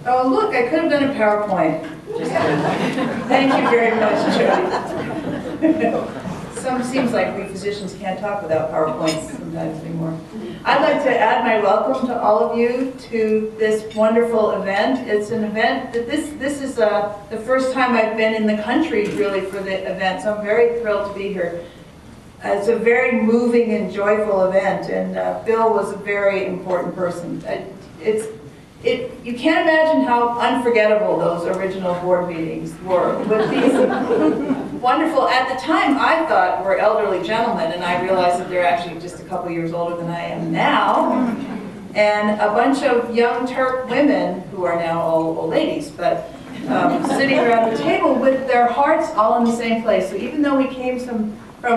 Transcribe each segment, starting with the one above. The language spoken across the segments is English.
Oh, look, I could have done a PowerPoint. Just kidding. Thank you very much, Jody. Seems like we physicians can't talk without PowerPoints sometimes anymore. I'd like to add my welcome to all of you to this wonderful event. It's an event that this is the first time I've been in the country really for the event, so I'm very thrilled to be here. It's a very moving and joyful event, and Bill was a very important person. You can't imagine how unforgettable those original board meetings were with these wonderful, at the time I thought were elderly gentlemen, and I realized that they're actually just a couple years older than I am now, and a bunch of young Turk women who are now all old ladies, but sitting around the table with their hearts all in the same place. So even though we came from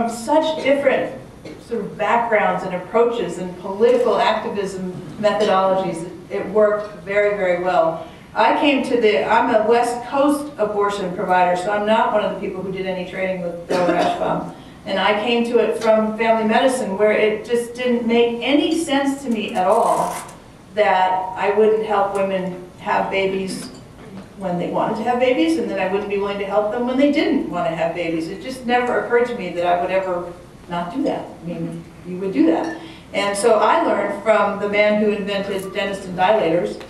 such different sort of backgrounds and approaches and political activism methodologies, it worked very, very well. I'm a West Coast abortion provider, so I'm not one of the people who did any training with Bill Rashbaum. And I came to it from family medicine, where it just didn't make any sense to me at all that I wouldn't help women have babies when they wanted to have babies, and that I wouldn't be willing to help them when they didn't want to have babies. It just never occurred to me that I would ever not do that. I mean, you would do that. And so I learned from the man who invented Denniston dilators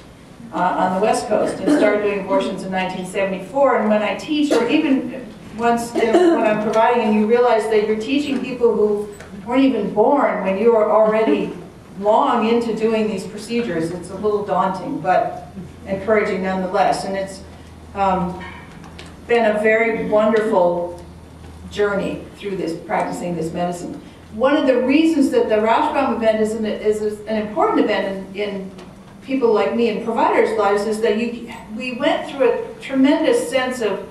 on the West Coast and started doing abortions in 1974. And when I teach, or even once when I'm providing, and you realize that you're teaching people who weren't even born when you were already long into doing these procedures, it's a little daunting, but encouraging nonetheless. And it's been a very wonderful journey through this, practicing this medicine. One of the reasons that the Rashbaum event is an important event in people like me and providers' lives is that we went through a tremendous sense of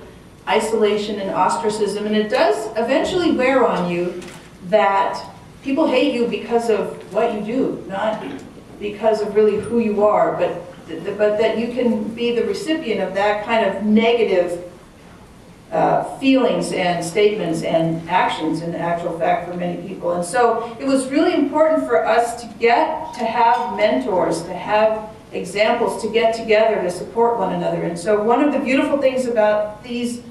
isolation and ostracism, and it does eventually wear on you that people hate you because of what you do, not because of really who you are, but that you can be the recipient of that kind of negative feelings and statements and actions in actual fact for many people. And so it was really important for us to have mentors, to have examples, to get together to support one another. And so one of the beautiful things about these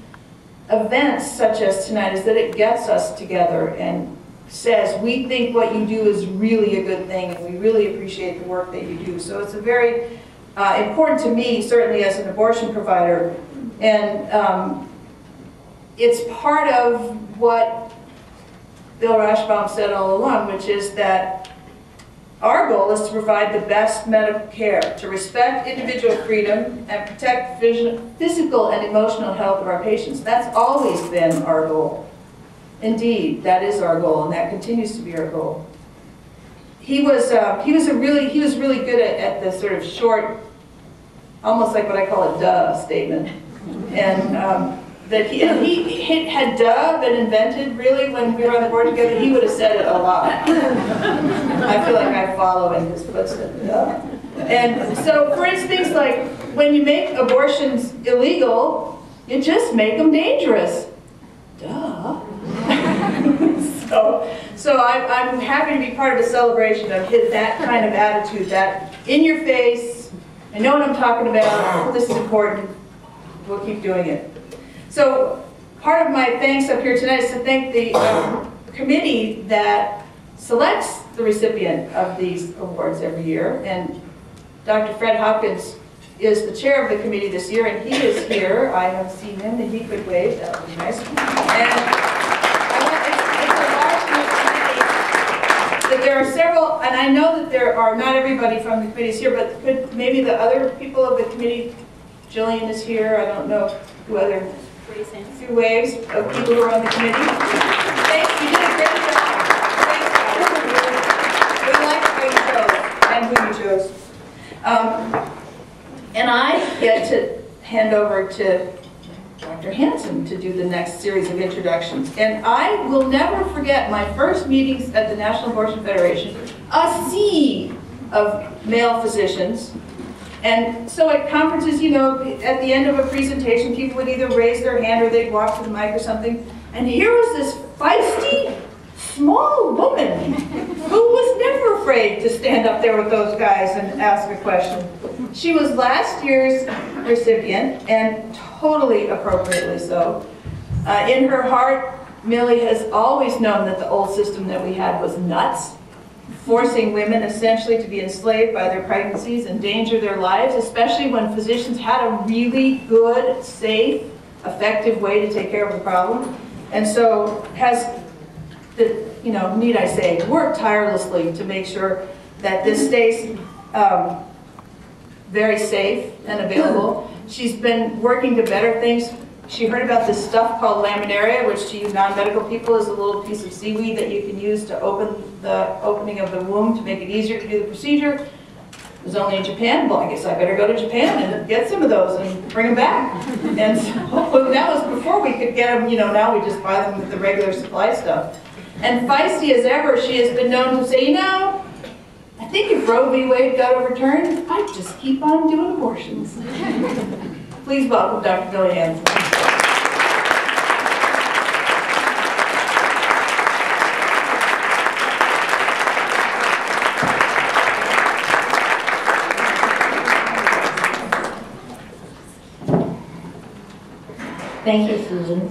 events such as tonight is that it gets us together and says, we think what you do is really a good thing, and we really appreciate the work that you do. So it's a very important to me, certainly as an abortion provider, and it's part of what Bill Rashbaum said all along, which is that our goal is to provide the best medical care, to respect individual freedom and protect physical and emotional health of our patients. That's always been our goal. Indeed, that is our goal, and that continues to be our goal. He was really good at the sort of short, almost like what I call a duh statement, and that he had duh been invented really when we were on the board together, he would have said it a lot. I feel like I follow in his footsteps. Duh. And so, for instance, like when you make abortions illegal, you just make them dangerous. Duh. So I'm happy to be part of a celebration of that kind of attitude, that in your face, I know what I'm talking about, this is important, we'll keep doing it. So part of my thanks up here tonight is to thank the committee that selects the recipient of these awards every year. And Dr. Fred Hopkins is the chair of the committee this year, and he is here. I have seen him, and he could wave. That would be nice. And that there are several, and I know that there are not everybody from the committee is here, but could maybe the other people of the committee, Jillian is here, I don't know who other, a few waves of people who are on the committee. Thanks, you did a great job. Thanks, guys. We like how you chose and who you chose. And I get to hand over to Dr. Hansen to do the next series of introductions. And I will never forget my first meetings at the National Abortion Federation, a sea of male physicians. And so at conferences, you know, at the end of a presentation, people would either raise their hand or they'd walk to the mic or something. And here was this feisty, small woman who was never afraid to stand up there with those guys and ask a question. She was last year's recipient, and totally appropriately so. In her heart, Millie has always known that the old system that we had was nuts, forcing women essentially to be enslaved by their pregnancies, endanger their lives, especially when physicians had a really good, safe, effective way to take care of the problem. And so has, need I say, worked tirelessly to make sure that this stays very safe and available. She's been working to better things. She heard about this stuff called laminaria, which to you non-medical people is a little piece of seaweed that you can use to open the opening of the womb to make it easier to do the procedure. It was only in Japan. Well, I guess I better go to Japan and get some of those and bring them back. And so that was before we could get them, now we just buy them with the regular supply stuff. And feisty as ever, she has been known to say, I think if Roe v. Wade got overturned, I'd just keep on doing abortions. Please welcome Dr. Millie Hansen. Thank you, Susan.